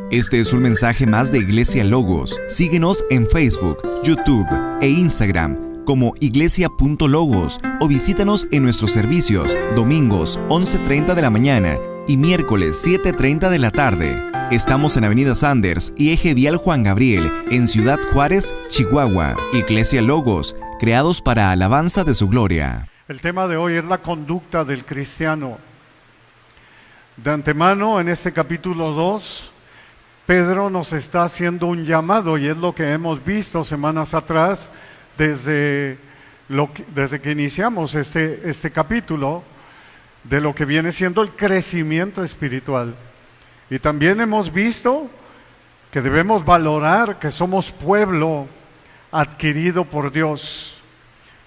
Este es un mensaje más de Iglesia Logos. Síguenos en Facebook, YouTube e Instagram como iglesia.logos o visítanos en nuestros servicios domingos 11:30 de la mañana y miércoles 7:30 de la tarde. Estamos en Avenida Sanders y Eje Vial Juan Gabriel, en Ciudad Juárez, Chihuahua. Iglesia Logos, creados para alabanza de su gloria. El tema de hoy es la conducta del cristiano. De antemano, en este capítulo 2, Pedro nos está haciendo un llamado, y es lo que hemos visto semanas atrás, desde que iniciamos este capítulo, de lo que viene siendo el crecimiento espiritual. Y también hemos visto que debemos valorar que somos pueblo adquirido por Dios,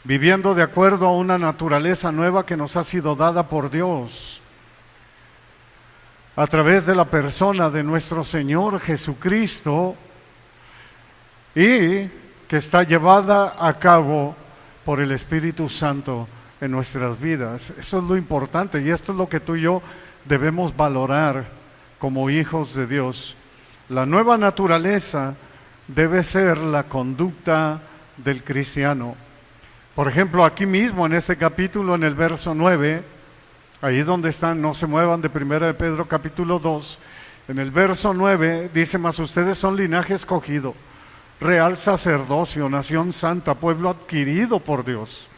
viviendo de acuerdo a una naturaleza nueva que nos ha sido dada por Dios, a través de la persona de nuestro Señor Jesucristo, y que está llevada a cabo por el Espíritu Santo en nuestras vidas. Eso es lo importante, y esto es lo que tú y yo debemos valorar como hijos de Dios. La nueva naturaleza debe ser la conducta del cristiano. Por ejemplo, aquí mismo en este capítulo, en el verso 9, ahí donde están, no se muevan de 1 de Pedro capítulo 2, en el verso 9 dice: mas ustedes son linaje escogido, real sacerdocio, nación santa, pueblo adquirido por Dios,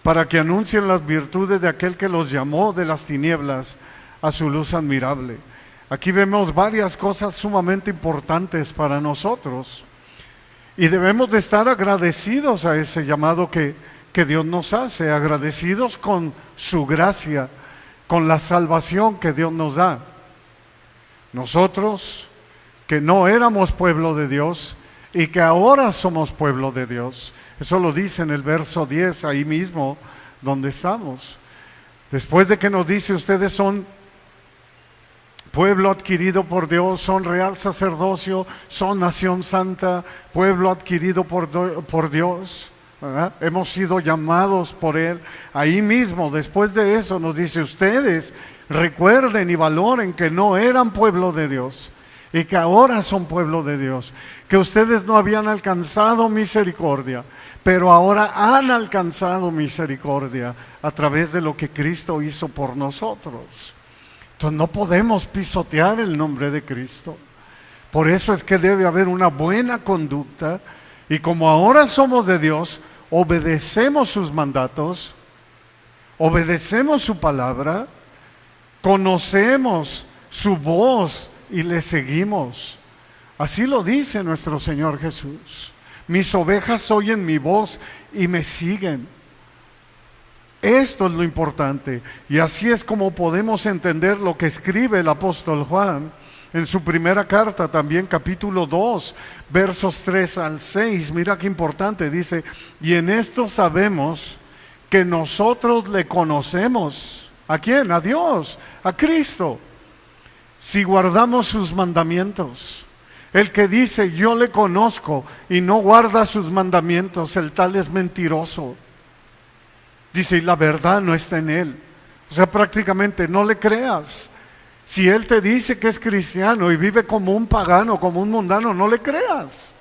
para que anuncien las virtudes de aquel que los llamó de las tinieblas a su luz admirable. Aquí vemos varias cosas sumamente importantes para nosotros, y debemos de estar agradecidos a ese llamado que Dios nos hace, agradecidos con su gracia, con la salvación que Dios nos da. Nosotros que no éramos pueblo de Dios y que ahora somos pueblo de Dios. Eso lo dice en el verso 10, ahí mismo donde estamos. Después de que nos dice: ustedes son pueblo adquirido por Dios, son real sacerdocio, son nación santa, pueblo adquirido por Dios, ¿verdad? Hemos sido llamados por Él. Ahí mismo, después de eso, nos dice: ustedes recuerden y valoren que no eran pueblo de Dios y que ahora son pueblo de Dios, que ustedes no habían alcanzado misericordia, pero ahora han alcanzado misericordia a través de lo que Cristo hizo por nosotros. Entonces no podemos pisotear el nombre de Cristo. Por eso es que debe haber una buena conducta, y como ahora somos de Dios, obedecemos sus mandatos, obedecemos su palabra, conocemos su voz y le seguimos. Así lo dice nuestro Señor Jesús: mis ovejas oyen mi voz y me siguen. Esto es lo importante, y así es como podemos entender lo que escribe el apóstol Juan en su primera carta, también capítulo 2, versos 3 al 6. Mira qué importante, dice: y en esto sabemos que nosotros le conocemos. ¿A quién? A Dios, a Cristo, si guardamos sus mandamientos. El que dice yo le conozco y no guarda sus mandamientos, el tal es mentiroso. Dice, y la verdad no está en él. O sea, prácticamente no le creas. Si él te dice que es cristiano y vive como un pagano, como un mundano, no le creas.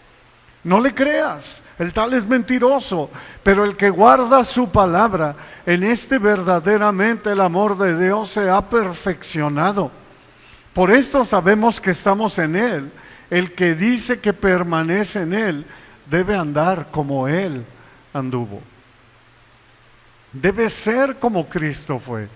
No le creas. El tal es mentiroso. Pero el que guarda su palabra, en este verdaderamente el amor de Dios se ha perfeccionado. Por esto sabemos que estamos en Él. El que dice que permanece en Él debe andar como Él anduvo. Debe ser como Cristo fue.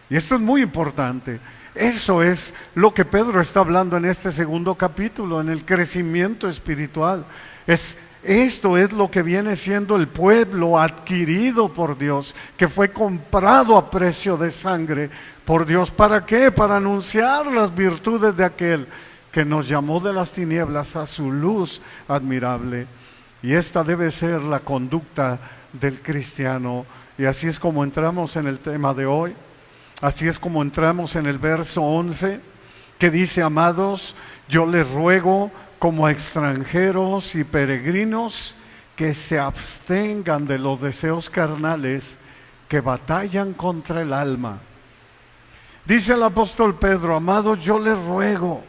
Y esto es muy importante. Eso es lo que Pedro está hablando en este segundo capítulo, en el crecimiento espiritual. Esto es lo que viene siendo el pueblo adquirido por Dios, que fue comprado a precio de sangre por Dios. ¿Para qué? Para anunciar las virtudes de aquel que nos llamó de las tinieblas a su luz admirable. Y esta debe ser la conducta del cristiano. Y así es como entramos en el tema de hoy. Así es como entramos en el verso 11, que dice: amados, yo les ruego como extranjeros y peregrinos que se abstengan de los deseos carnales que batallan contra el alma. Dice el apóstol Pedro: amados, yo les ruego.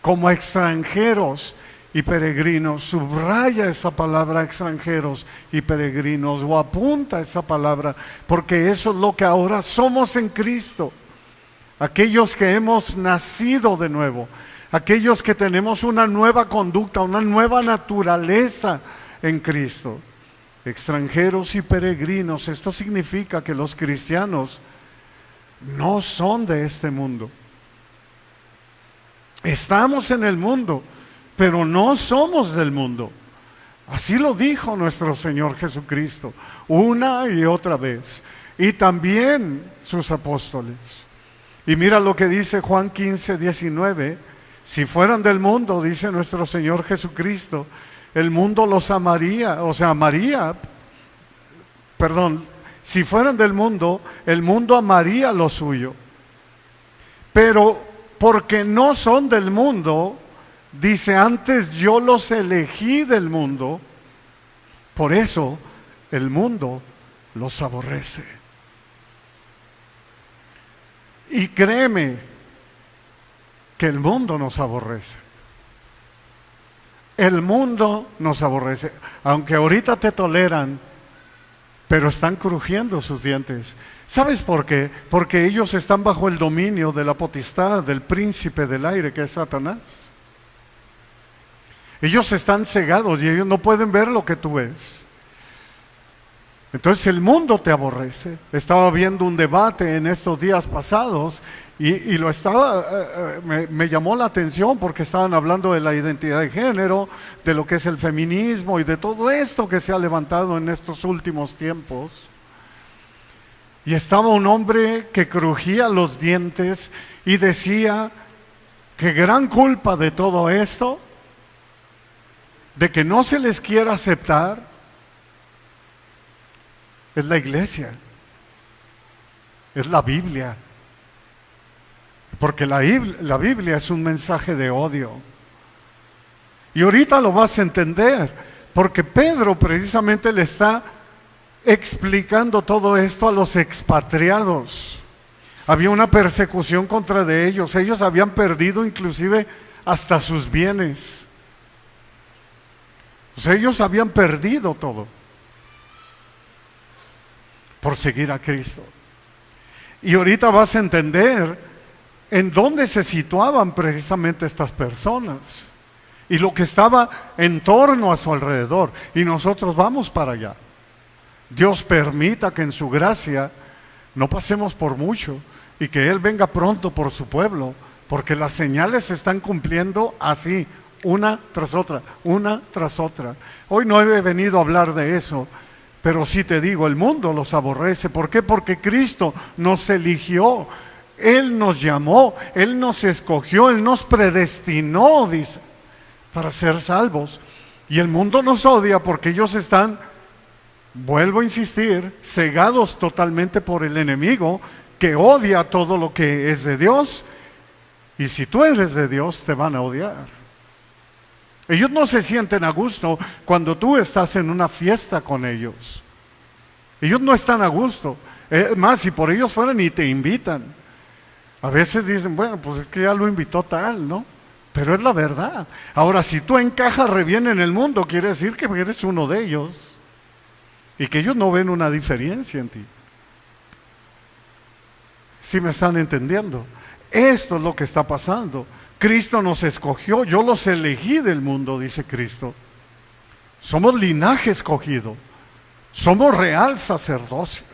como extranjeros y peregrinos. Subraya esa palabra extranjeros y peregrinos, o apunta esa palabra, porque eso es lo que ahora somos en Cristo. Aquellos que hemos nacido de nuevo, aquellos que tenemos una nueva conducta, una nueva naturaleza en Cristo. Extranjeros y peregrinos. Esto significa que los cristianos no son de este mundo. Estamos en el mundo, pero no somos del mundo. Así lo dijo nuestro Señor Jesucristo una y otra vez, y también sus apóstoles. Y mira lo que dice Juan 15:19. Si fueran del mundo, dice nuestro Señor Jesucristo, el mundo los amaría, o sea, amaría, perdón, si fueran del mundo, el mundo amaría lo suyo. Pero porque no son del mundo, dice, antes yo los elegí del mundo, por eso el mundo los aborrece. Y créeme que el mundo nos aborrece. El mundo nos aborrece, aunque ahorita te toleran, pero están crujiendo sus dientes. ¿Sabes por qué? Porque ellos están bajo el dominio de la potestad del príncipe del aire, que es Satanás. Ellos están cegados y ellos no pueden ver lo que tú ves. Entonces el mundo te aborrece. Estaba viendo un debate en estos días pasados y me llamó la atención porque estaban hablando de la identidad de género, de lo que es el feminismo y de todo esto que se ha levantado en estos últimos tiempos. Y estaba un hombre que crujía los dientes y decía que gran culpa de todo esto, de que no se les quiera aceptar, es la iglesia, es la Biblia, porque la Biblia es un mensaje de odio. Y ahorita lo vas a entender, porque Pedro precisamente le está explicando todo esto a los expatriados. Había una persecución contra de ellos habían perdido inclusive hasta sus bienes. O sea, ellos habían perdido todo por seguir a Cristo. Y ahorita vas a entender en dónde se situaban precisamente estas personas y lo que estaba en torno a su alrededor. Y nosotros vamos para allá. Dios permita que en su gracia no pasemos por mucho y que Él venga pronto por su pueblo, porque las señales se están cumpliendo así, una tras otra, una tras otra. Hoy no he venido a hablar de eso, pero sí te digo, el mundo los aborrece. ¿Por qué? Porque Cristo nos eligió, Él nos llamó, Él nos escogió, Él nos predestinó, dice, para ser salvos. Y el mundo nos odia porque ellos están, vuelvo a insistir, cegados totalmente por el enemigo, que odia todo lo que es de Dios. Y si tú eres de Dios, te van a odiar. Ellos no se sienten a gusto cuando tú estás en una fiesta con ellos. Ellos no están a gusto. Más, si por ellos fueran y te invitan. A veces dicen, bueno, pues es que ya lo invitó tal, ¿no? Pero es la verdad. Ahora, si tú encajas re bien en el mundo, quiere decir que eres uno de ellos. Y que ellos no ven una diferencia en ti. ¿Sí me están entendiendo? Esto es lo que está pasando. Cristo nos escogió, yo los elegí del mundo, dice Cristo. Somos linaje escogido, somos real sacerdocio,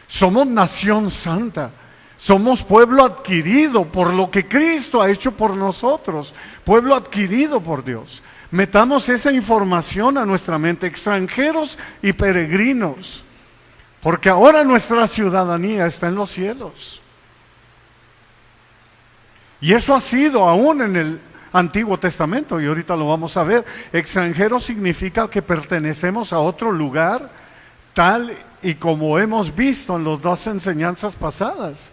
somos nación santa, somos pueblo adquirido por lo que Cristo ha hecho por nosotros, pueblo adquirido por Dios. Metamos esa información a nuestra mente, extranjeros y peregrinos, porque ahora nuestra ciudadanía está en los cielos. Y eso ha sido aún en el Antiguo Testamento, y ahorita lo vamos a ver. Extranjero significa que pertenecemos a otro lugar, tal y como hemos visto en las dos enseñanzas pasadas.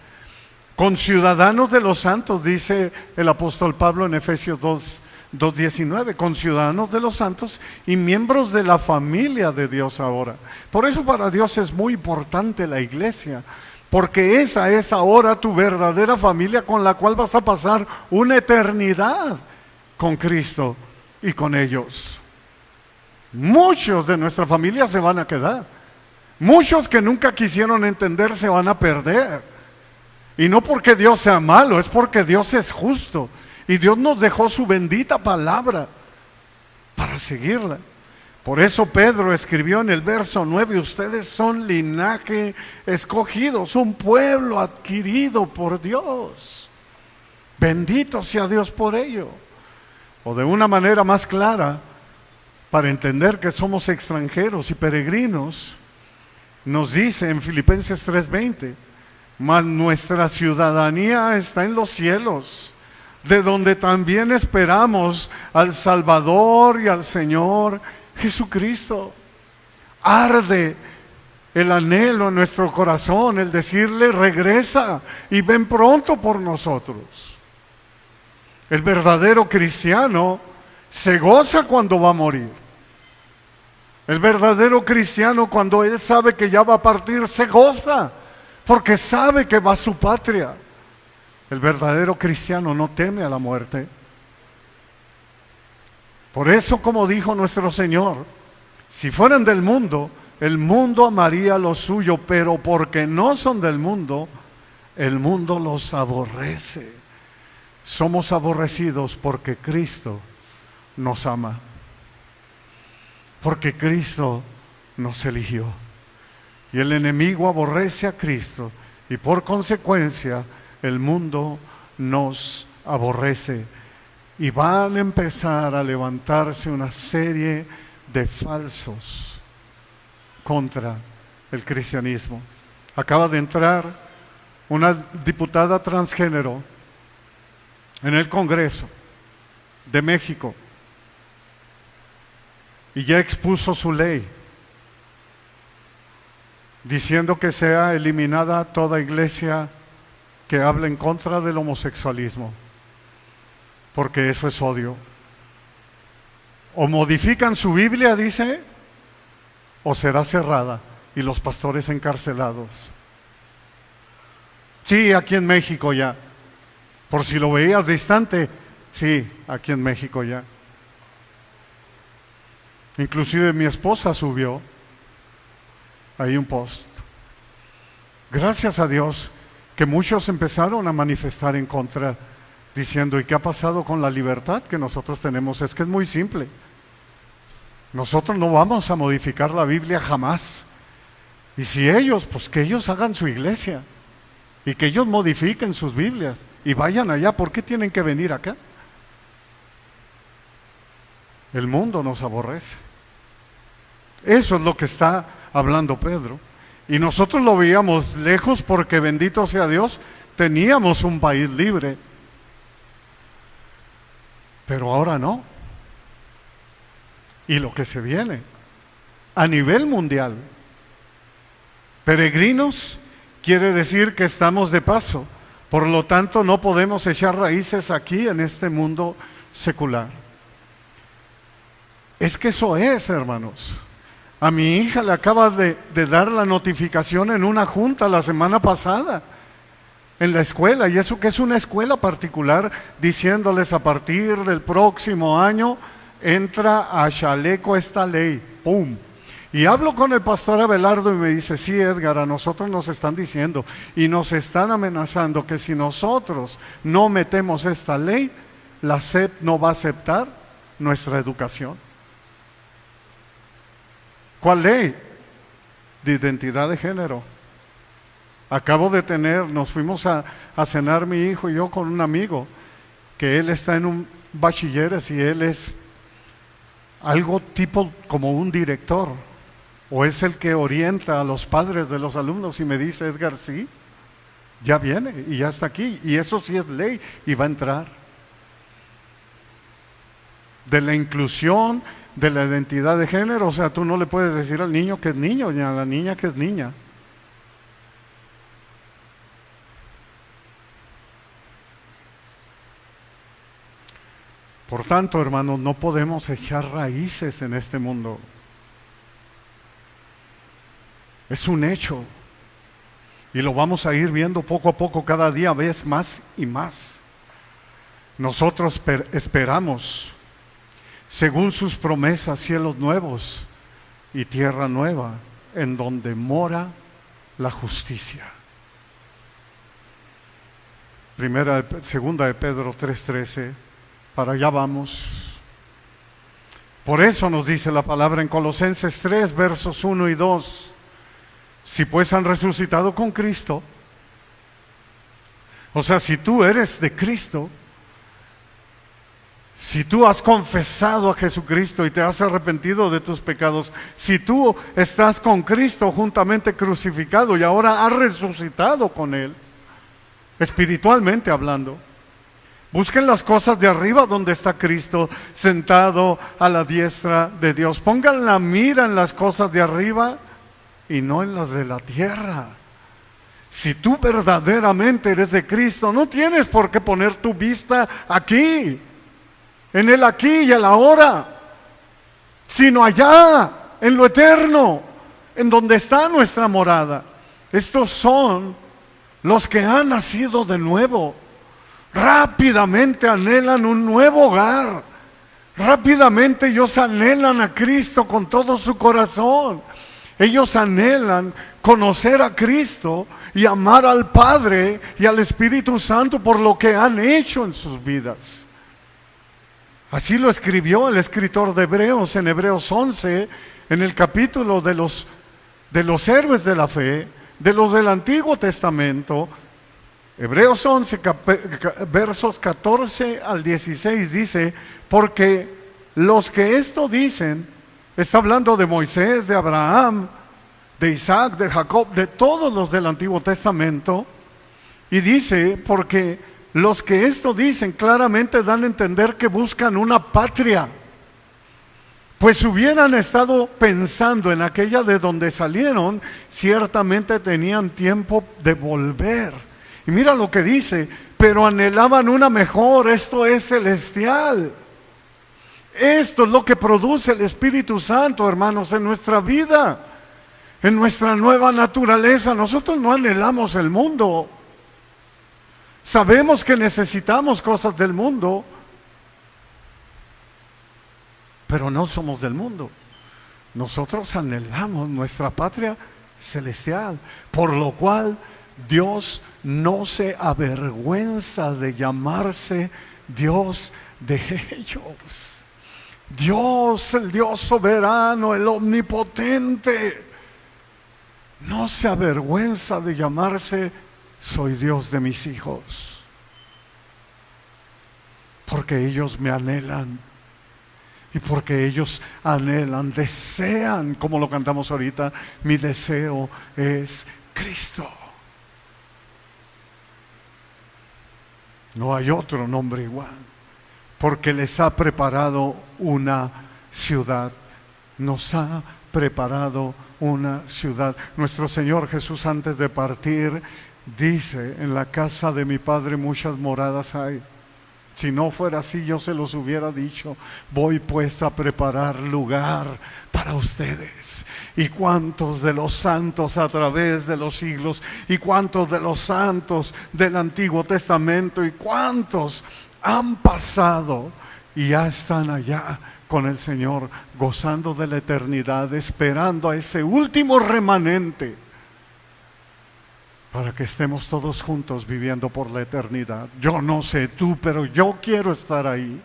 Conciudadanos de los santos, dice el apóstol Pablo en Efesios 2:19, conciudadanos de los santos y miembros de la familia de Dios ahora. Por eso para Dios es muy importante la iglesia, porque esa es ahora tu verdadera familia con la cual vas a pasar una eternidad con Cristo y con ellos. Muchos de nuestra familia se van a quedar. Muchos que nunca quisieron entender se van a perder. Y no porque Dios sea malo, es porque Dios es justo. Y Dios nos dejó su bendita palabra para seguirla. Por eso Pedro escribió en el verso 9, ustedes son linaje escogido, un pueblo adquirido por Dios. Bendito sea Dios por ello. O de una manera más clara, para entender que somos extranjeros y peregrinos, nos dice en Filipenses 3:20, mas nuestra ciudadanía está en los cielos, de donde también esperamos al Salvador y al Señor Jesucristo. Arde el anhelo en nuestro corazón, el decirle, regresa y ven pronto por nosotros. El verdadero cristiano se goza cuando va a morir. El verdadero cristiano, cuando él sabe que ya va a partir, se goza, porque sabe que va a su patria. El verdadero cristiano no teme a la muerte. Por eso, como dijo nuestro Señor, si fueran del mundo, el mundo amaría lo suyo, pero porque no son del mundo, el mundo los aborrece. Somos aborrecidos porque Cristo nos ama, porque Cristo nos eligió. Y el enemigo aborrece a Cristo y por consecuencia el mundo nos aborrece. Y van a empezar a levantarse una serie de falsos contra el cristianismo. Acaba de entrar una diputada transgénero en el Congreso de México y ya expuso su ley, diciendo que sea eliminada toda iglesia que hable en contra del homosexualismo, porque eso es odio. O modifican su Biblia, dice, o será cerrada y los pastores encarcelados. Sí, aquí en México ya. Por si lo veías distante, sí, aquí en México ya. Inclusive mi esposa subió ahí un post. Gracias a Dios que muchos empezaron a manifestar en contra, diciendo, ¿y qué ha pasado con la libertad que nosotros tenemos? Es que es muy simple. Nosotros no vamos a modificar la Biblia jamás. Y si ellos, pues que ellos hagan su iglesia y que ellos modifiquen sus Biblias y vayan allá. ¿Por qué tienen que venir acá? El mundo nos aborrece. Eso es lo que está hablando Pedro. Y nosotros lo veíamos lejos porque, bendito sea Dios, teníamos un país libre. Pero ahora no. Y lo que se viene a nivel mundial. Peregrinos quiere decir que estamos de paso. Por lo tanto, no podemos echar raíces aquí en este mundo secular. Es que eso es, hermanos. A mi hija le acaba de dar la notificación en una junta la semana pasada, en la escuela, y eso que es una escuela particular, diciéndoles a partir del próximo año entra a chaleco esta ley, ¡pum! Y hablo con el pastor Abelardo y me dice, sí, Edgar, a nosotros nos están diciendo y nos están amenazando que si nosotros no metemos esta ley, la SEP no va a aceptar nuestra educación. ¿Cuál ley? De identidad de género. Acabo de nos fuimos a cenar mi hijo y yo con un amigo, que él está en un bachilleres y él es algo tipo como un director, o es el que orienta a los padres de los alumnos, y me dice, Edgar, sí, ya viene y ya está aquí, y eso sí es ley y va a entrar. De la inclusión, de la identidad de género, o sea, tú no le puedes decir al niño que es niño, ni a la niña que es niña. Por tanto, hermanos, no podemos echar raíces en este mundo. Es un hecho. Y lo vamos a ir viendo poco a poco, cada día vez más y más. Nosotros esperamos, según sus promesas, cielos nuevos y tierra nueva, en donde mora la justicia. Segunda de Pedro 3:13, para allá vamos. Por eso nos dice la palabra en Colosenses 3, versos 1 y 2. Si pues han resucitado con Cristo, o sea, si tú eres de Cristo, si tú has confesado a Jesucristo y te has arrepentido de tus pecados, si tú estás con Cristo juntamente crucificado y ahora has resucitado con Él, espiritualmente hablando, busquen las cosas de arriba donde está Cristo sentado a la diestra de Dios. Pongan la mira en las cosas de arriba y no en las de la tierra. Si tú verdaderamente eres de Cristo, no tienes por qué poner tu vista aquí, en el aquí y el ahora, sino allá, en lo eterno, en donde está nuestra morada. Estos son los que han nacido de nuevo. Rápidamente anhelan un nuevo hogar. Rápidamente ellos anhelan a Cristo con todo su corazón. Ellos anhelan conocer a Cristo y amar al Padre y al Espíritu Santo por lo que han hecho en sus vidas. Así lo escribió el escritor de Hebreos en Hebreos 11, en el capítulo de los héroes de la fe, de los del Antiguo Testamento. Hebreos 11, versos 14 al 16 dice: porque los que esto dicen, está hablando de Moisés, de Abraham, de Isaac, de Jacob, de todos los del Antiguo Testamento, y dice, porque los que esto dicen claramente dan a entender que buscan una patria, pues hubieran estado pensando en aquella de donde salieron, ciertamente tenían tiempo de volver. Y mira lo que dice: pero anhelaban una mejor, esto es celestial. Esto es lo que produce el Espíritu Santo, hermanos, en nuestra vida, en nuestra nueva naturaleza. Nosotros no anhelamos el mundo. Sabemos que necesitamos cosas del mundo, pero no somos del mundo. Nosotros anhelamos nuestra patria celestial, por lo cual Dios no se avergüenza de llamarse Dios de ellos. Dios, el Dios soberano, el omnipotente, no se avergüenza de llamarse: soy Dios de mis hijos, porque ellos me anhelan y porque ellos anhelan, desean, como lo cantamos ahorita, mi deseo es Cristo. No hay otro nombre igual, porque les ha preparado una ciudad, nos ha preparado una ciudad. Nuestro Señor Jesús, antes de partir, dice: en la casa de mi Padre muchas moradas hay. Si no fuera así, yo se los hubiera dicho. Voy pues a preparar lugar para ustedes. Y cuántos de los santos a través de los siglos, y cuántos de los santos del Antiguo Testamento, y cuántos han pasado y ya están allá con el Señor, gozando de la eternidad, esperando a ese último remanente, para que estemos todos juntos viviendo por la eternidad. Yo no sé tú, pero yo quiero estar ahí.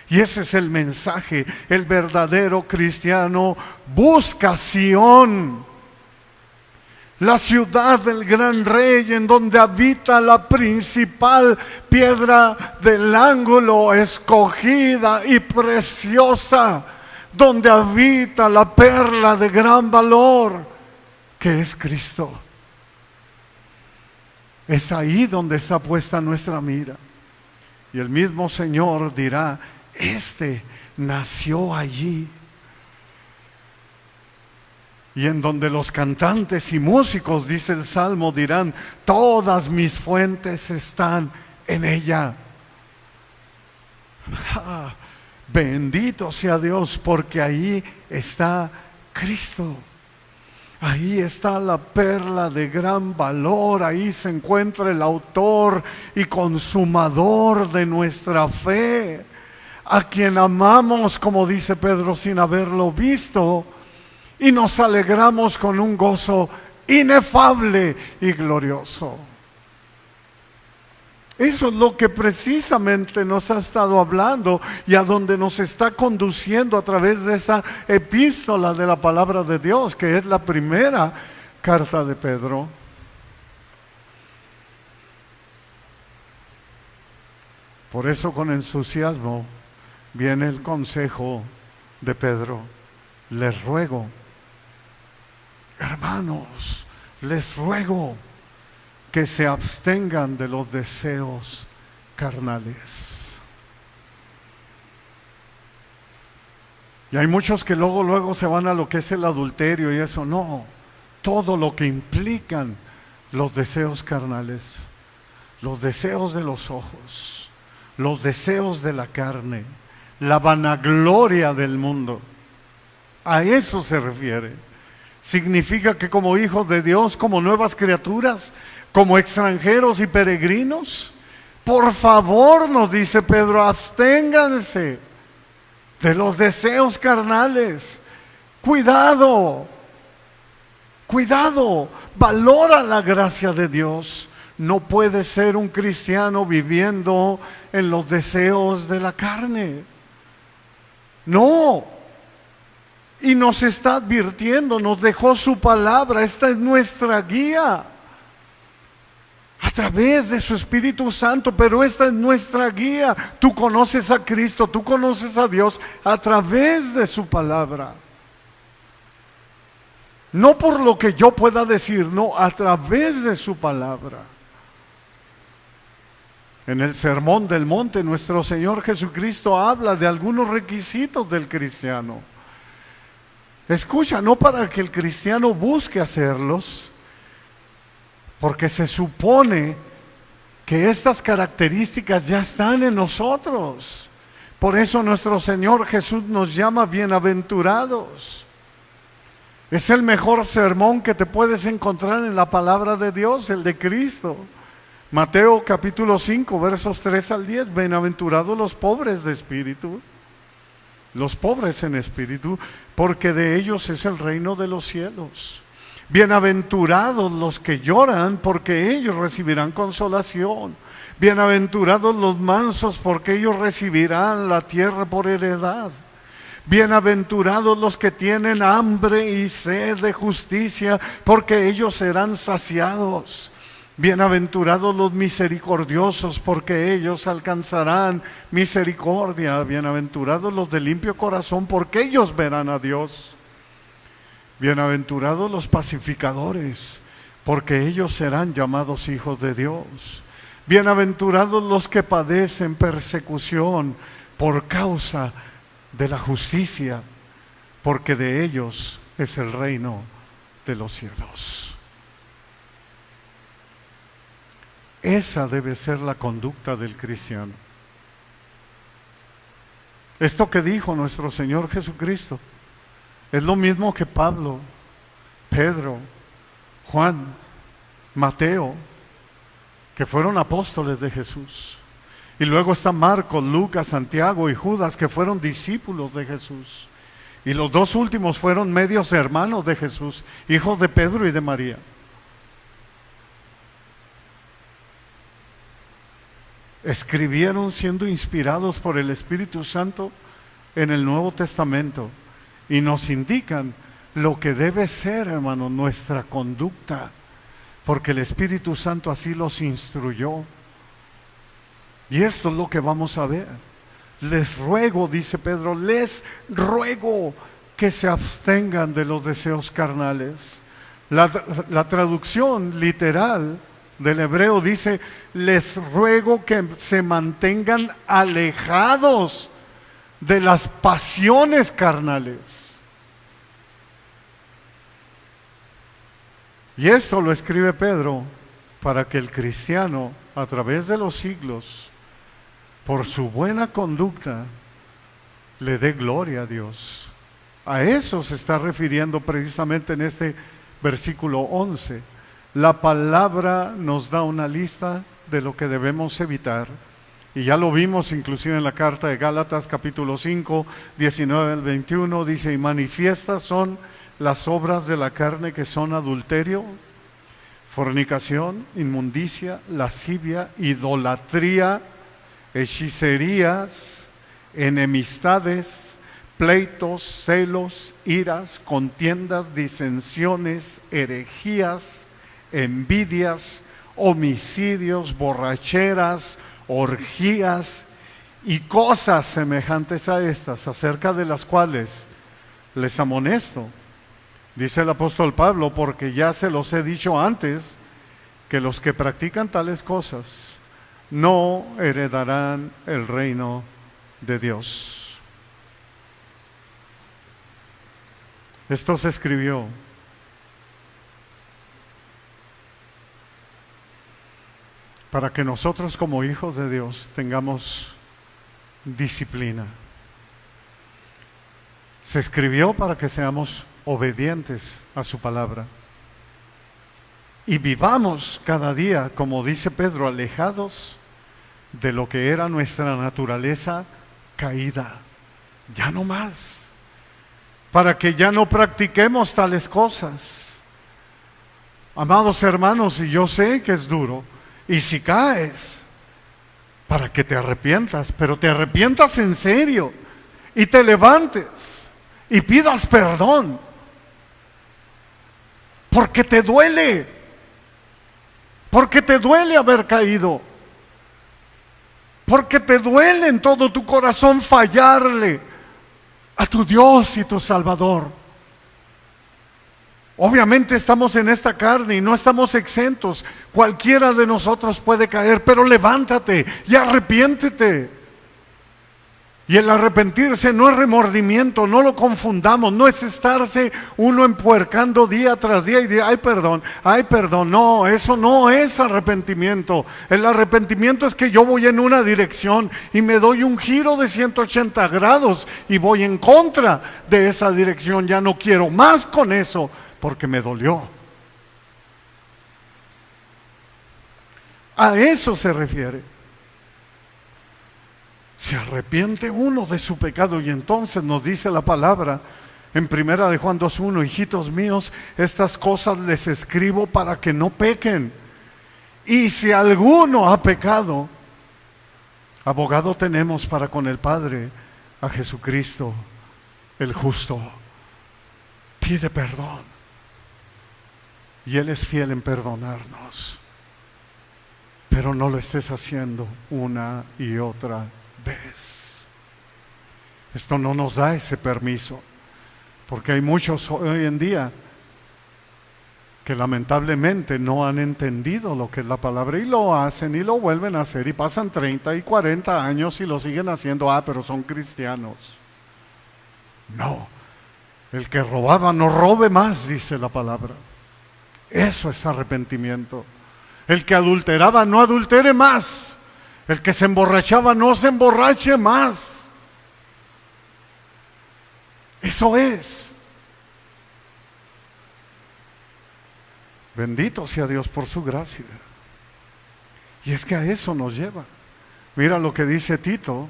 Y ese es el mensaje. El verdadero cristiano busca Sión, la ciudad del gran rey, en donde habita la principal piedra del ángulo, escogida y preciosa, donde habita la perla de gran valor, que es Cristo. Es ahí donde está puesta nuestra mira. Y el mismo Señor dirá: este nació allí. Y en donde los cantantes y músicos, dice el Salmo, dirán: todas mis fuentes están en ella. Bendito sea Dios, porque ahí está Cristo. Ahí está la perla de gran valor, ahí se encuentra el autor y consumador de nuestra fe, a quien amamos, como dice Pedro, sin haberlo visto, y nos alegramos con un gozo inefable y glorioso. Eso es lo que precisamente nos ha estado hablando y a donde nos está conduciendo a través de esa epístola de la palabra de Dios, que es la primera carta de Pedro. Por eso con entusiasmo viene el consejo de Pedro. Les ruego, hermanos, les ruego que se abstengan de los deseos carnales. Y hay muchos que luego se van a lo que es el adulterio y eso. No, todo lo que implican los deseos carnales, los deseos de los ojos, los deseos de la carne, la vanagloria del mundo. A eso se refiere. Significa que como hijos de Dios, como nuevas criaturas, como extranjeros y peregrinos, por favor, nos dice Pedro, absténganse de los deseos carnales. Cuidado, valora la gracia de Dios. No puede ser un cristiano viviendo en los deseos de la carne. No. Y nos está advirtiendo, nos dejó su palabra, esta es nuestra guía. A través de su Espíritu Santo, pero esta es nuestra guía. Tú conoces a Cristo, tú conoces a Dios a través de su palabra. No por lo que yo pueda decir, no, a través de su palabra. En el Sermón del Monte, nuestro Señor Jesucristo habla de algunos requisitos del cristiano. Escucha, no para que el cristiano busque hacerlos, porque se supone que estas características ya están en nosotros. Por eso nuestro Señor Jesús nos llama bienaventurados. Es el mejor sermón que te puedes encontrar en la palabra de Dios, el de Cristo. Mateo capítulo 5, versos 3 al 10. Bienaventurados los pobres de espíritu, los pobres en espíritu, porque de ellos es el reino de los cielos. Bienaventurados los que lloran, porque ellos recibirán consolación. Bienaventurados los mansos, porque ellos recibirán la tierra por heredad. Bienaventurados los que tienen hambre y sed de justicia, porque ellos serán saciados. Bienaventurados los misericordiosos, porque ellos alcanzarán misericordia. Bienaventurados los de limpio corazón, porque ellos verán a Dios. Bienaventurados los pacificadores, porque ellos serán llamados hijos de Dios. Bienaventurados los que padecen persecución por causa de la justicia, porque de ellos es el reino de los cielos. Esa debe ser la conducta del cristiano. Esto que dijo nuestro Señor Jesucristo es lo mismo que Pablo, Pedro, Juan, Mateo, que fueron apóstoles de Jesús. Y luego está Marcos, Lucas, Santiago y Judas, que fueron discípulos de Jesús. Y los dos últimos fueron medios hermanos de Jesús, hijos de Pedro y de María. Escribieron siendo inspirados por el Espíritu Santo en el Nuevo Testamento y nos indican lo que debe ser, hermano, nuestra conducta, porque el Espíritu Santo así los instruyó. Y esto es lo que vamos a ver. Les ruego, dice Pedro, les ruego que se abstengan de los deseos carnales. La traducción literal del hebreo dice: les ruego que se mantengan alejados de las pasiones carnales. Y esto lo escribe Pedro para que el cristiano, a través de los siglos, por su buena conducta, le dé gloria a Dios. A eso se está refiriendo precisamente en este versículo 11. La palabra nos da una lista de lo que debemos evitar. Y ya lo vimos inclusive en la carta de Gálatas capítulo 5, 19 al 21, dice, y manifiestas son las obras de la carne, que son adulterio, fornicación, inmundicia, lascivia, idolatría, hechicerías, enemistades, pleitos, celos, iras, contiendas, disensiones, herejías, envidias, homicidios, borracheras, orgías y cosas semejantes a estas, acerca de las cuales les amonesto, dice el apóstol Pablo, porque ya se los he dicho antes, que los que practican tales cosas no heredarán el reino de Dios. Esto se escribió para que nosotros como hijos de Dios tengamos disciplina. Se escribió para que seamos obedientes a su palabra y vivamos cada día, como dice Pedro, alejados de lo que era nuestra naturaleza caída. Ya no más, para que ya no practiquemos tales cosas. Amados hermanos, y yo sé que es duro, y si caes, para que te arrepientas, pero te arrepientas en serio y te levantes y pidas perdón, porque te duele haber caído, porque te duele en todo tu corazón fallarle a tu Dios y tu Salvador. Obviamente estamos en esta carne y no estamos exentos. Cualquiera de nosotros puede caer, pero levántate y arrepiéntete. Y el arrepentirse no es remordimiento, no lo confundamos, no es estarse uno empuercando día tras día y de, ay perdón, no, eso no es arrepentimiento. El arrepentimiento es que yo voy en una dirección y me doy un giro de 180 grados y voy en contra de esa dirección, ya no quiero más con eso porque me dolió. A eso se refiere. Se arrepiente uno de su pecado y entonces nos dice la palabra en primera de Juan 2:1, hijitos míos, estas cosas les escribo para que no pequen. Y si alguno ha pecado, abogado tenemos para con el Padre, a Jesucristo el justo. Pide perdón y Él es fiel en perdonarnos, pero no lo estés haciendo una y otra vez. Esto no nos da ese permiso, porque hay muchos hoy en día que lamentablemente no han entendido lo que es la palabra y lo hacen y lo vuelven a hacer y pasan 30 y 40 años y lo siguen haciendo. Pero son cristianos. No, el que robaba no robe más, dice la palabra. Eso es arrepentimiento. El que adulteraba no adultere más. El que se emborrachaba no se emborrache más. Eso es. Bendito sea Dios por su gracia. Y es que a eso nos lleva. Mira lo que dice Tito,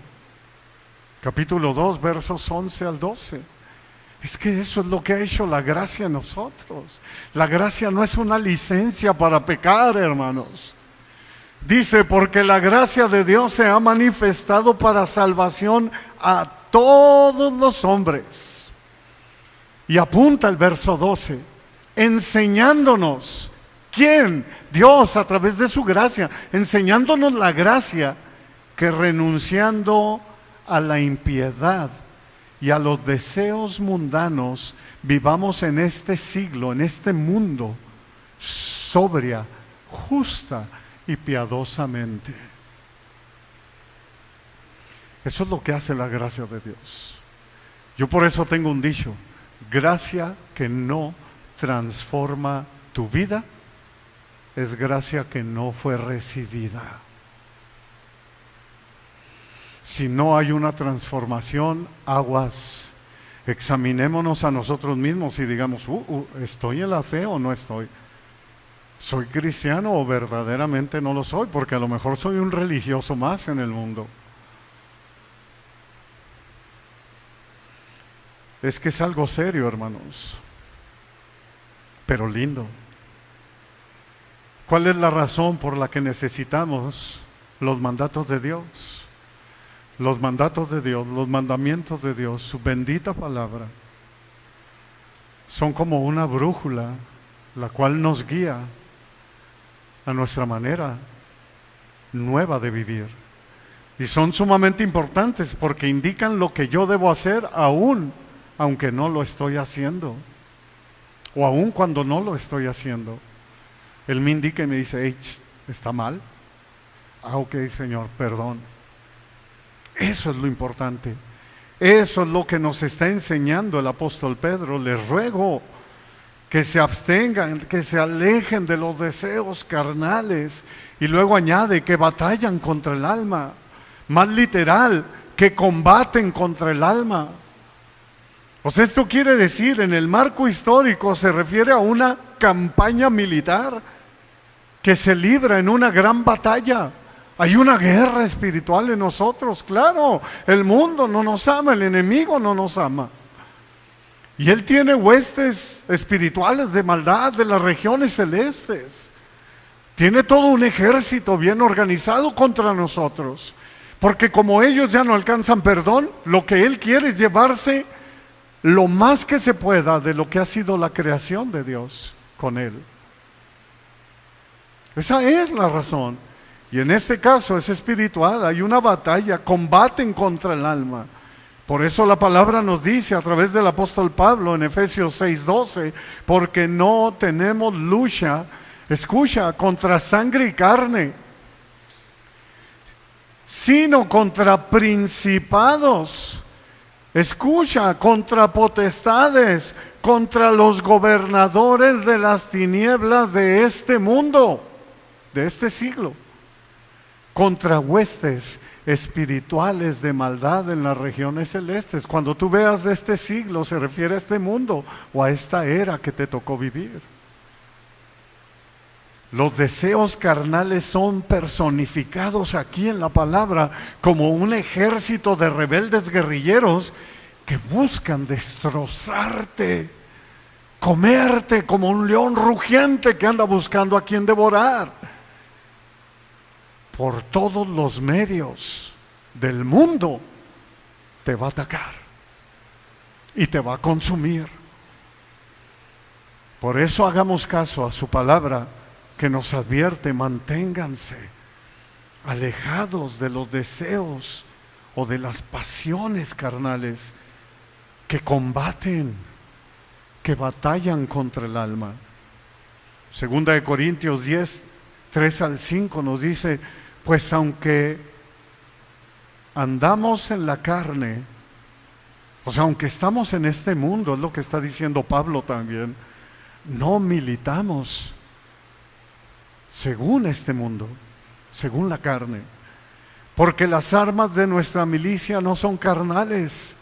capítulo 2, versos 11 al 12. Es que eso es lo que ha hecho la gracia en nosotros. La gracia no es una licencia para pecar, hermanos. Dice, porque la gracia de Dios se ha manifestado para salvación a todos los hombres. Y apunta el verso 12, enseñándonos, ¿quién? Dios a través de su gracia, enseñándonos la gracia, que renunciando a la impiedad y a los deseos mundanos, vivamos en este siglo, en este mundo, sobria, justa y piadosamente. Eso es lo que hace la gracia de Dios. Yo por eso tengo un dicho: gracia que no transforma tu vida es gracia que no fue recibida. Si no hay una transformación, aguas. Examinémonos a nosotros mismos y digamos, ¿estoy en la fe o no estoy? ¿Soy cristiano o verdaderamente no lo soy? Porque a lo mejor soy un religioso más en el mundo. Es que es algo serio, hermanos, pero lindo. ¿Cuál es la razón por la que necesitamos los mandatos de Dios? Los mandatos de Dios, los mandamientos de Dios, su bendita palabra, son como una brújula, la cual nos guía a nuestra manera nueva de vivir. Y son sumamente importantes porque indican lo que yo debo hacer aunque no lo estoy haciendo, o aún cuando no lo estoy haciendo. Él me indica y me dice, hey, ¿está mal? Ok, Señor, perdón. Eso es lo importante. Eso es lo que nos está enseñando el apóstol Pedro. Les ruego que se abstengan, que se alejen de los deseos carnales. Y luego añade que batallan contra el alma. Más literal, que combaten contra el alma. O sea, esto quiere decir, en el marco histórico se refiere a una campaña militar que se libra en una gran batalla. Hay una guerra espiritual en nosotros, claro. El mundo no nos ama, el enemigo no nos ama. Y él tiene huestes espirituales de maldad de las regiones celestes. Tiene todo un ejército bien organizado contra nosotros. Porque como ellos ya no alcanzan perdón, lo que él quiere es llevarse lo más que se pueda de lo que ha sido la creación de Dios con él. Esa es la razón. Y en este caso es espiritual, hay una batalla, combaten contra el alma. Por eso la palabra nos dice a través del apóstol Pablo en Efesios 6:12, porque no tenemos lucha, escucha, contra sangre y carne, sino contra principados, escucha, contra potestades, contra los gobernadores de las tinieblas de este mundo, de este siglo, contra huestes espirituales de maldad en las regiones celestes. Cuando tú veas de este siglo, se refiere a este mundo o a esta era que te tocó vivir. Los deseos carnales son personificados aquí en la palabra como un ejército de rebeldes guerrilleros que buscan destrozarte, comerte como un león rugiente que anda buscando a quien devorar. Por todos los medios del mundo te va a atacar y te va a consumir. Por eso hagamos caso a su palabra que nos advierte: manténganse alejados de los deseos o de las pasiones carnales que combaten, que batallan contra el alma. Segunda de Corintios 10, 3 al 5 nos dice: pues aunque andamos en la carne, o sea, aunque estamos en este mundo, es lo que está diciendo Pablo también, no militamos según este mundo, según la carne, porque las armas de nuestra milicia no son carnales,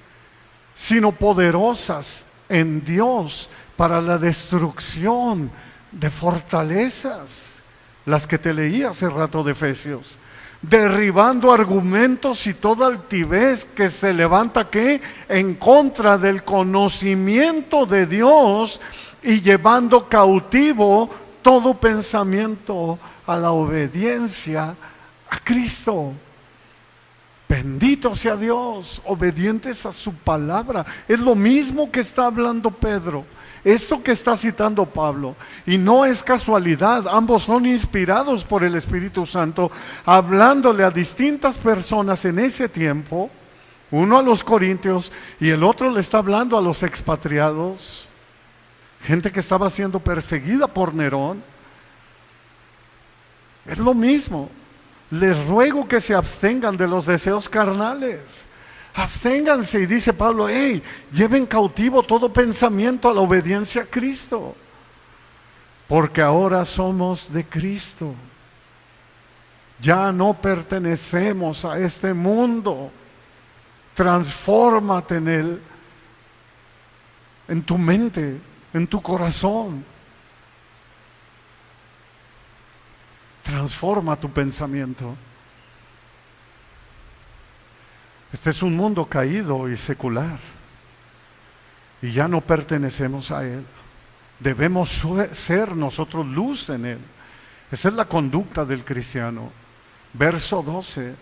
sino poderosas en Dios para la destrucción de fortalezas, las que te leí hace rato de Efesios, derribando argumentos y toda altivez que se levanta ¿qué? En contra del conocimiento de Dios, y llevando cautivo todo pensamiento a la obediencia a Cristo. Bendito sea Dios, obedientes a su palabra. Es lo mismo que está hablando Pedro, esto que está citando Pablo, y no es casualidad. Ambos son inspirados por el Espíritu Santo, hablándole a distintas personas en ese tiempo, uno a los corintios y el otro le está hablando a los expatriados, gente que estaba siendo perseguida por Nerón. Es lo mismo. Les ruego que se abstengan de los deseos carnales. Absténganse, y dice Pablo, lleven cautivo todo pensamiento a la obediencia a Cristo, porque ahora somos de Cristo. Ya no pertenecemos a este mundo. Transfórmate en Él en tu mente, en tu corazón. Transforma tu pensamiento. Este es un mundo caído y secular, y ya no pertenecemos a él. Debemos ser nosotros luz en él. Esa es la conducta del cristiano. Verso 12: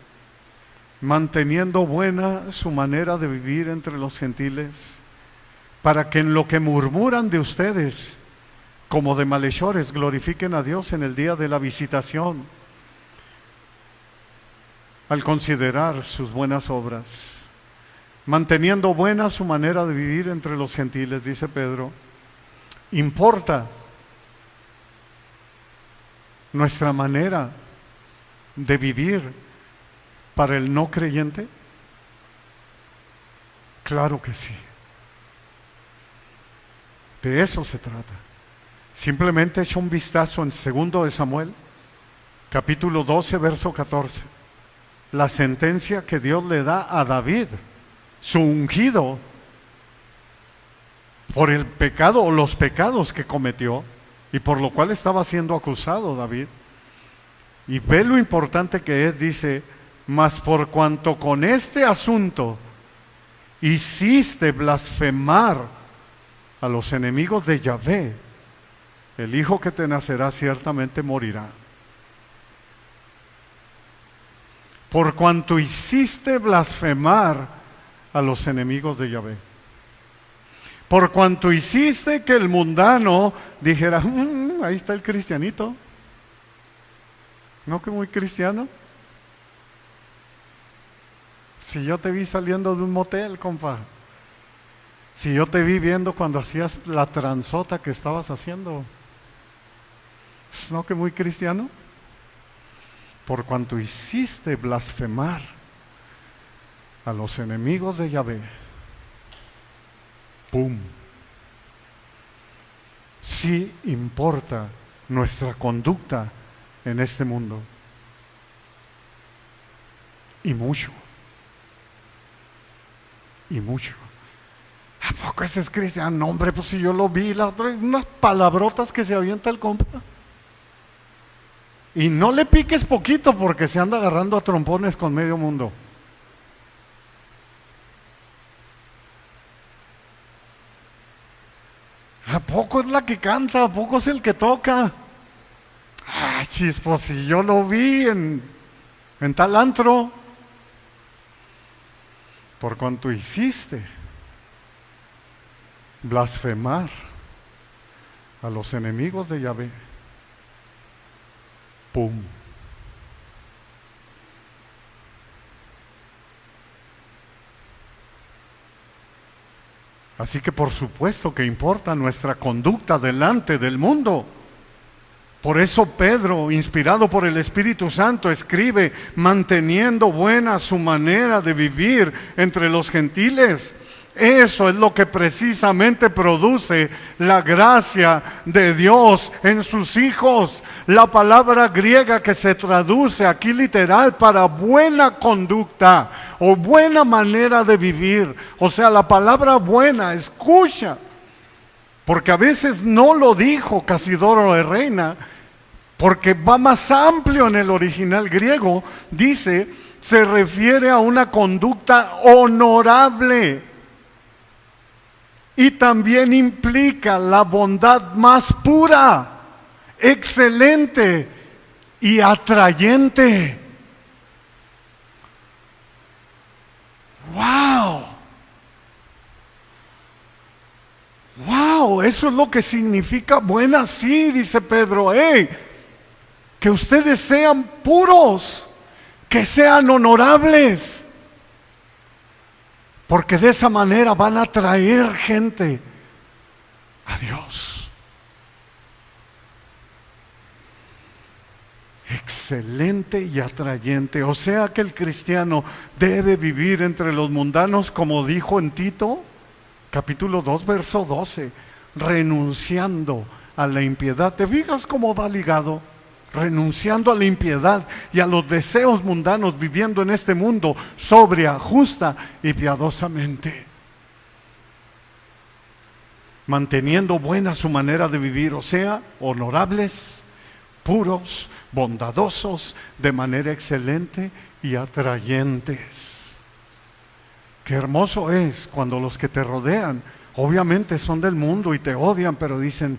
manteniendo buena su manera de vivir entre los gentiles, para que en lo que murmuran de ustedes, como de malhechores, glorifiquen a Dios en el día de la visitación, al considerar sus buenas obras. Manteniendo buena su manera de vivir entre los gentiles, dice Pedro. ¿Importa nuestra manera de vivir para el no creyente? Claro que sí. De eso se trata. Simplemente echa un vistazo en 2 de Samuel, capítulo 12, verso 14. La sentencia que Dios le da a David, su ungido, por el pecado o los pecados que cometió, y por lo cual estaba siendo acusado David. Y ve lo importante que es, dice: mas por cuanto con este asunto hiciste blasfemar a los enemigos de Yahvé, el hijo que te nacerá ciertamente morirá. Por cuanto hiciste blasfemar a los enemigos de Yahvé. Por cuanto hiciste que el mundano dijera: ahí está el cristianito. ¿No que muy cristiano? Si yo te vi saliendo de un motel, compa. Si yo te vi viendo cuando hacías la transota que estabas haciendo. ¿No que muy cristiano? Por cuanto hiciste blasfemar a los enemigos de Yahvé. ¡Pum! Sí importa nuestra conducta en este mundo. Y mucho. Y mucho. ¿A poco ese es cristiano? No, hombre, pues si yo lo vi, la otra, unas palabrotas que se avienta el compa. Y no le piques poquito, porque se anda agarrando a trompones con medio mundo. ¿A poco es la que canta? ¿A poco es el que toca? Ah, pues si yo lo vi en tal antro. Por cuanto hiciste blasfemar a los enemigos de Yahvé. ¡Pum! Así que por supuesto que importa nuestra conducta delante del mundo. Por eso Pedro, inspirado por el Espíritu Santo, escribe: manteniendo buena su manera de vivir entre los gentiles. Eso es lo que precisamente produce la gracia de Dios en sus hijos. La palabra griega que se traduce aquí literal para buena conducta o buena manera de vivir. O sea, la palabra buena, escucha, porque a veces no lo dijo Casidoro de Reina, porque va más amplio en el original griego. Dice, se refiere a una conducta honorable. Y también implica la bondad más pura, excelente y atrayente. ¡Wow! ¡Wow! Eso es lo que significa buena, sí, dice Pedro. ¡Hey! Que ustedes sean puros, que sean honorables. Porque de esa manera van a traer gente a Dios. Excelente y atrayente. O sea que el cristiano debe vivir entre los mundanos, como dijo en Tito, capítulo 2, verso 12, renunciando a la impiedad. ¿Te fijas cómo va ligado? Renunciando a la impiedad y a los deseos mundanos, viviendo en este mundo sobria, justa y piadosamente. manteniendo buena su manera de vivir, o sea, honorables, puros, bondadosos, de manera excelente y atrayentes. Qué hermoso es cuando los que te rodean, obviamente son del mundo y te odian, pero dicen,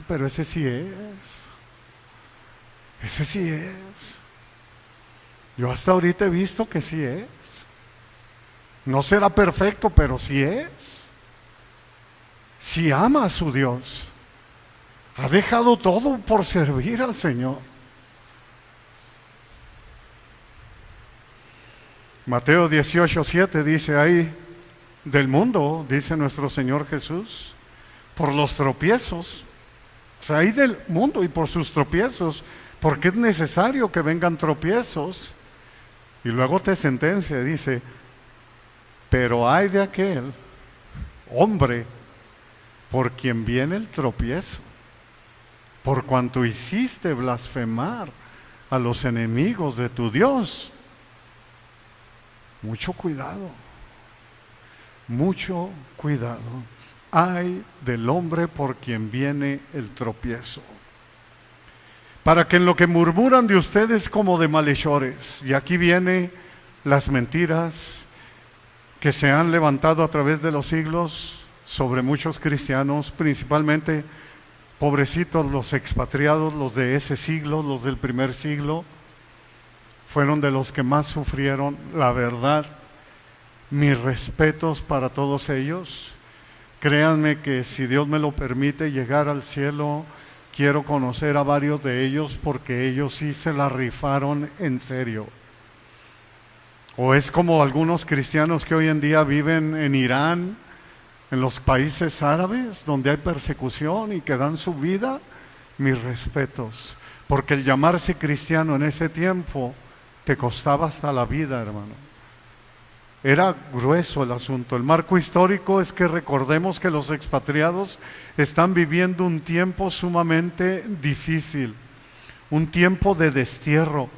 pero ese sí es. Ese sí es. Yo hasta ahorita he visto que sí es. No será perfecto, pero sí es. Sí ama a su Dios. Ha dejado todo por servir al Señor. Mateo 18:7 dice ahí, del mundo, dice nuestro Señor Jesús, por los tropiezos. O sea, ahí del mundo y por sus tropiezos, porque es necesario que vengan tropiezos. Y luego te sentencia, dice, pero hay de aquel hombre por quien viene el tropiezo, por cuanto hiciste blasfemar a los enemigos de tu Dios. Mucho cuidado, mucho cuidado. Ay del hombre por quien viene el tropiezo. Para que en lo que murmuran de ustedes como de malhechores, y aquí vienen las mentiras que se han levantado a través de los siglos sobre muchos cristianos, principalmente pobrecitos los expatriados, los de ese siglo, los del primer siglo, fueron de los que más sufrieron. La verdad, mis respetos para todos ellos. Créanme que si Dios me lo permite llegar al cielo, quiero conocer a varios de ellos porque ellos sí se la rifaron en serio. O es como algunos cristianos que hoy en día viven en Irán, en los países árabes, donde hay persecución y que dan su vida. Mis respetos, porque el llamarse cristiano en ese tiempo te costaba hasta la vida, hermano. Era grueso el asunto. El marco histórico es que recordemos que los expatriados están viviendo un tiempo sumamente difícil, un tiempo de destierro,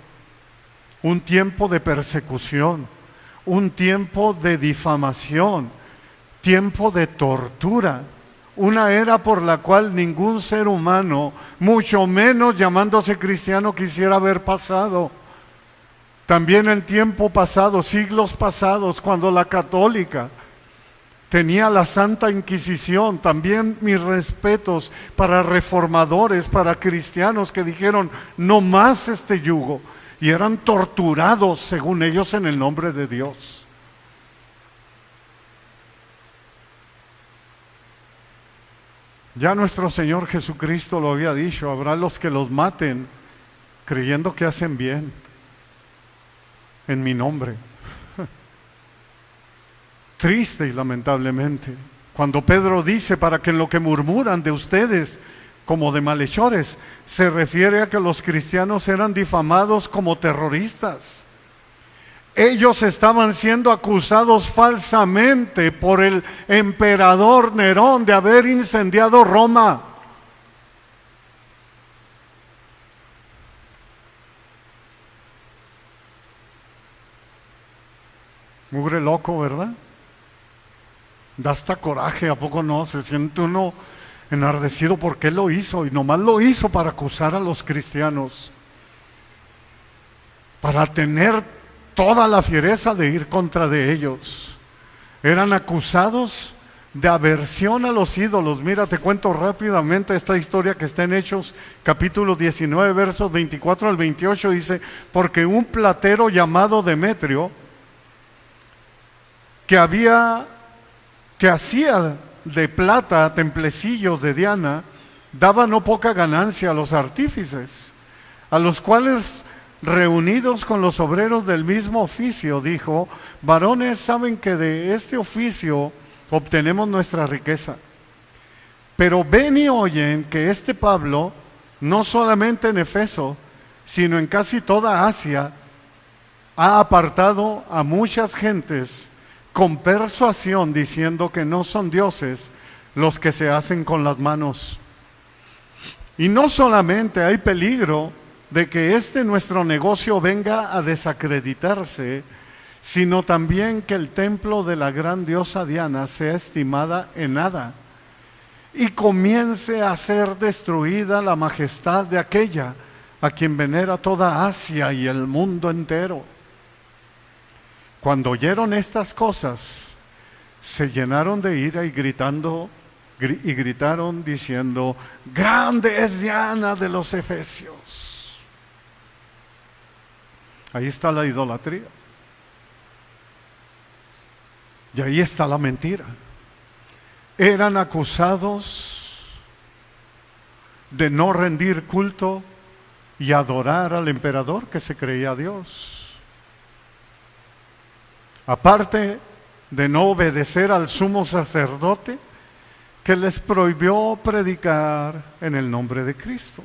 un tiempo de persecución, un tiempo de difamación, tiempo de tortura, una era por la cual ningún ser humano, mucho menos llamándose cristiano, quisiera haber pasado. También en tiempo pasado, siglos pasados, cuando la católica tenía la Santa Inquisición, también mis respetos para reformadores, para cristianos que dijeron, no más este yugo, y eran torturados, según ellos, en el nombre de Dios. Ya nuestro Señor Jesucristo lo había dicho, habrá los que los maten creyendo que hacen bien en mi nombre. Triste y lamentablemente, cuando Pedro dice, para que en lo que murmuran de ustedes como de malhechores, se refiere a que los cristianos eran difamados como terroristas. Ellos estaban siendo acusados falsamente por el emperador Nerón de haber incendiado Roma. Mugre loco, ¿verdad? Da hasta coraje, ¿a poco no? Se siente uno enardecido porque él lo hizo, y nomás lo hizo para acusar a los cristianos, para tener toda la fiereza de ir contra de ellos. Eran acusados de aversión a los ídolos. Mira, te cuento rápidamente esta historia que está en Hechos capítulo 19, versos 24 al 28, dice, porque un platero llamado Demetrio, que hacía de plata templecillos de Diana, daba no poca ganancia a los artífices, a los cuales, reunidos con los obreros del mismo oficio, dijo, varones, saben que de este oficio obtenemos nuestra riqueza, pero ven y oyen que este Pablo, no solamente en Efeso, sino en casi toda Asia, ha apartado a muchas gentes con persuasión, diciendo que no son dioses los que se hacen con las manos. Y no solamente hay peligro de que nuestro negocio venga a desacreditarse, sino también que el templo de la gran diosa Diana sea estimada en nada, y comience a ser destruida la majestad de aquella a quien venera toda Asia y el mundo entero. Cuando oyeron estas cosas, se llenaron de ira y gritaron diciendo: grande es Diana de los Efesios. Ahí está la idolatría. Y ahí está la mentira. Eran acusados de no rendir culto y adorar al emperador que se creía Dios. Aparte de no obedecer al sumo sacerdote que les prohibió predicar en el nombre de Cristo.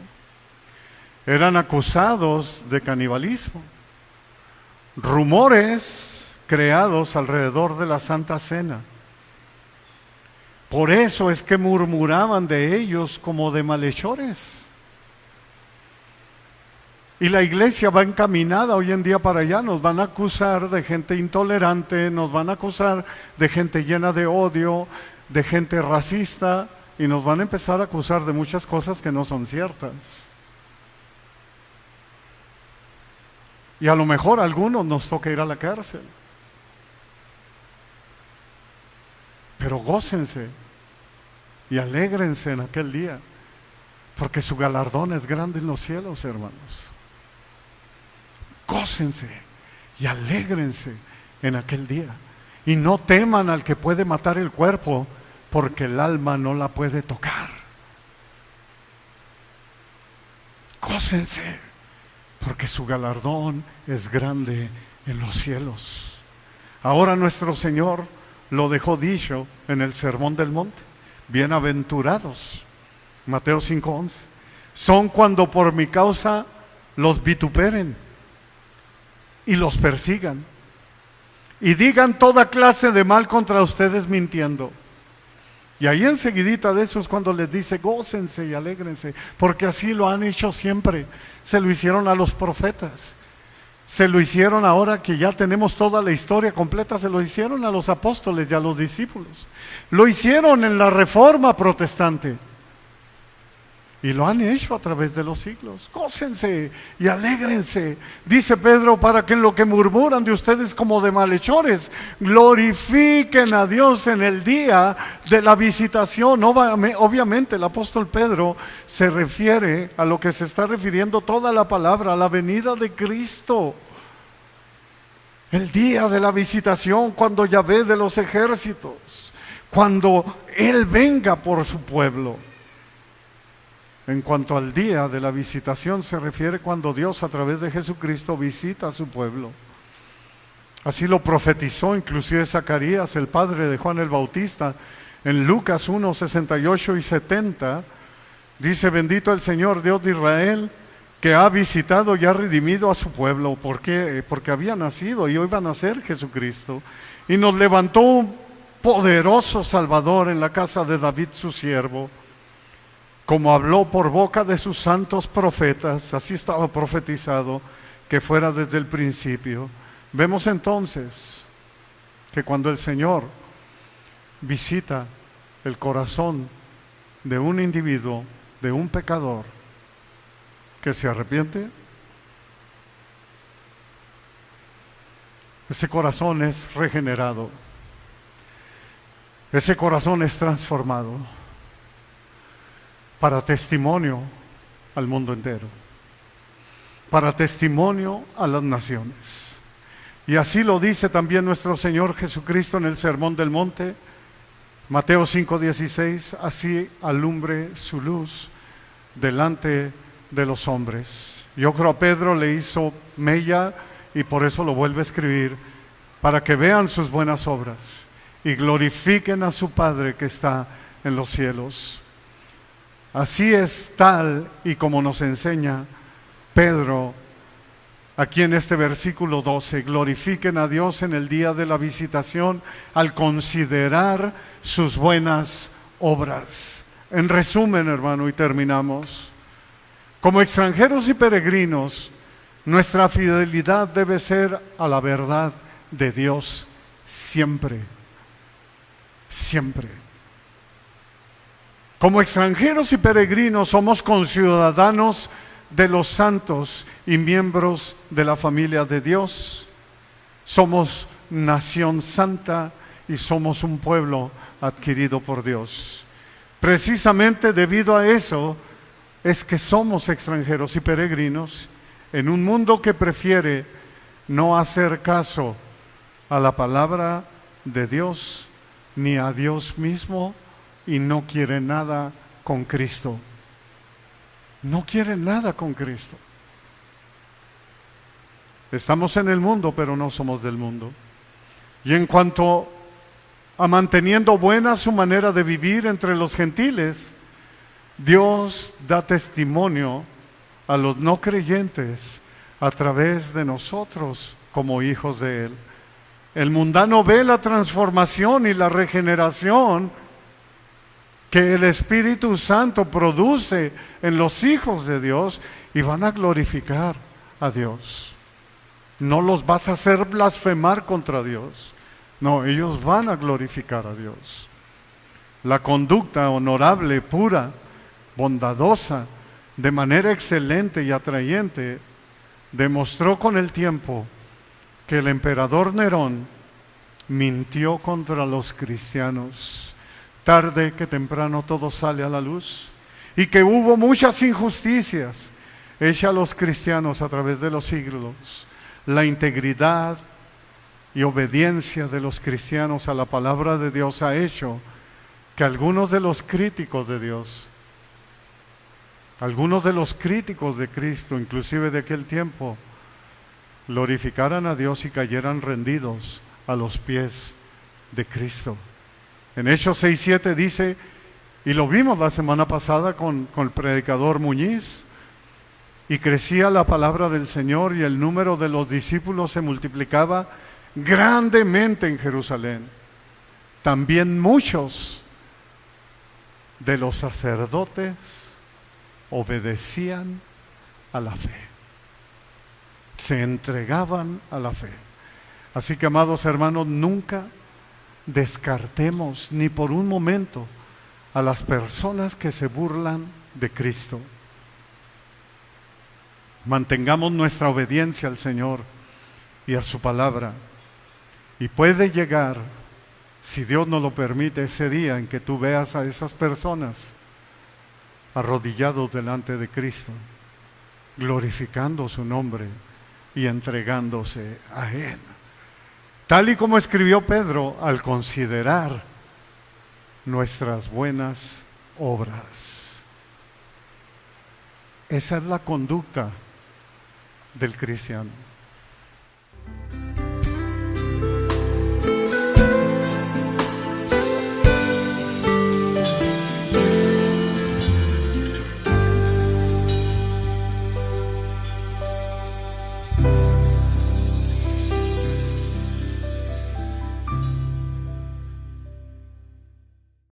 Eran acusados de canibalismo. Rumores creados alrededor de la Santa Cena. Por eso es que murmuraban de ellos como de malhechores. Y la iglesia va encaminada hoy en día para allá. Nos van a acusar de gente intolerante, nos van a acusar de gente llena de odio, de gente racista, y nos van a empezar a acusar de muchas cosas que no son ciertas. Y a lo mejor a algunos nos toca ir a la cárcel. Pero gócense y alégrense en aquel día, porque su galardón es grande en los cielos, hermanos. Gócense y alégrense en aquel día. Y no teman al que puede matar el cuerpo, porque el alma no la puede tocar. Gócense, porque su galardón es grande en los cielos. Ahora nuestro Señor lo dejó dicho en el Sermón del Monte. Bienaventurados, Mateo 5:11, son cuando por mi causa los vituperen y los persigan y digan toda clase de mal contra ustedes mintiendo. Y ahí enseguidita de eso es cuando les dice: gócense y alégrense, porque así lo han hecho siempre. Se lo hicieron a los profetas, se lo hicieron ahora que ya tenemos toda la historia completa, se lo hicieron a los apóstoles y a los discípulos, lo hicieron en la Reforma Protestante y lo han hecho a través de los siglos. Gócense y alégrense, dice Pedro, para que en lo que murmuran de ustedes como de malhechores, glorifiquen a Dios en el día de la visitación. Obviamente el apóstol Pedro se refiere a lo que se está refiriendo toda la palabra, a la venida de Cristo. El día de la visitación, cuando Yahvé de los ejércitos, cuando Él venga por su pueblo. En cuanto al día de la visitación, se refiere cuando Dios a través de Jesucristo visita a su pueblo. Así lo profetizó inclusive Zacarías, el padre de Juan el Bautista, en Lucas 1, 68 y 70. Dice: bendito el Señor Dios de Israel, que ha visitado y ha redimido a su pueblo. ¿Por qué? Porque había nacido y hoy va a nacer Jesucristo. Y nos levantó un poderoso Salvador en la casa de David su siervo, como habló por boca de sus santos profetas. Así estaba profetizado que fuera desde el principio. Vemos entonces que cuando el Señor visita el corazón de un individuo, de un pecador que se arrepiente, ese corazón es regenerado, ese corazón es transformado para testimonio al mundo entero, para testimonio a las naciones. Y así lo dice también nuestro Señor Jesucristo en el Sermón del Monte, Mateo 5:16, así alumbre su luz delante de los hombres. Yo creo a Pedro le hizo mella y por eso lo vuelve a escribir, para que vean sus buenas obras y glorifiquen a su Padre que está en los cielos. Así es tal y como nos enseña Pedro aquí en este versículo 12, glorifiquen a Dios en el día de la visitación al considerar sus buenas obras. En resumen, hermano, y terminamos, como extranjeros y peregrinos, nuestra fidelidad debe ser a la verdad de Dios siempre, siempre. Como extranjeros y peregrinos somos conciudadanos de los santos y miembros de la familia de Dios. Somos nación santa y somos un pueblo adquirido por Dios. Precisamente debido a eso es que somos extranjeros y peregrinos en un mundo que prefiere no hacer caso a la palabra de Dios ni a Dios mismo y no quiere nada con Cristo. No quiere nada con Cristo. Estamos en el mundo, pero no somos del mundo. Y en cuanto a manteniendo buena su manera de vivir entre los gentiles, Dios da testimonio a los no creyentes a través de nosotros como hijos de Él. El mundano ve la transformación y la regeneración que el Espíritu Santo produce en los hijos de Dios y van a glorificar a Dios. No los vas a hacer blasfemar contra Dios. No, ellos van a glorificar a Dios. La conducta honorable, pura, bondadosa, de manera excelente y atrayente, demostró con el tiempo que el emperador Nerón mintió contra los cristianos. Tarde que temprano todo sale a la luz, y que hubo muchas injusticias hechas a los cristianos a través de los siglos. La integridad y obediencia de los cristianos a la palabra de Dios ha hecho que algunos de los críticos de Dios, algunos de los críticos de Cristo, inclusive de aquel tiempo, glorificaran a Dios y cayeran rendidos a los pies de Cristo. En Hechos 6:7 dice, y lo vimos la semana pasada con el predicador Muñiz, y crecía la palabra del Señor y el número de los discípulos se multiplicaba grandemente en Jerusalén. También muchos de los sacerdotes obedecían a la fe, se entregaban a la fe. Así que, amados hermanos, nunca descartemos ni por un momento a las personas que se burlan de Cristo. Mantengamos nuestra obediencia al Señor y a su palabra, y puede llegar, si Dios nos lo permite, ese día en que tú veas a esas personas arrodillados delante de Cristo, glorificando su nombre y entregándose a Él. Tal y como escribió Pedro al considerar nuestras buenas obras. Esa es la conducta del cristiano.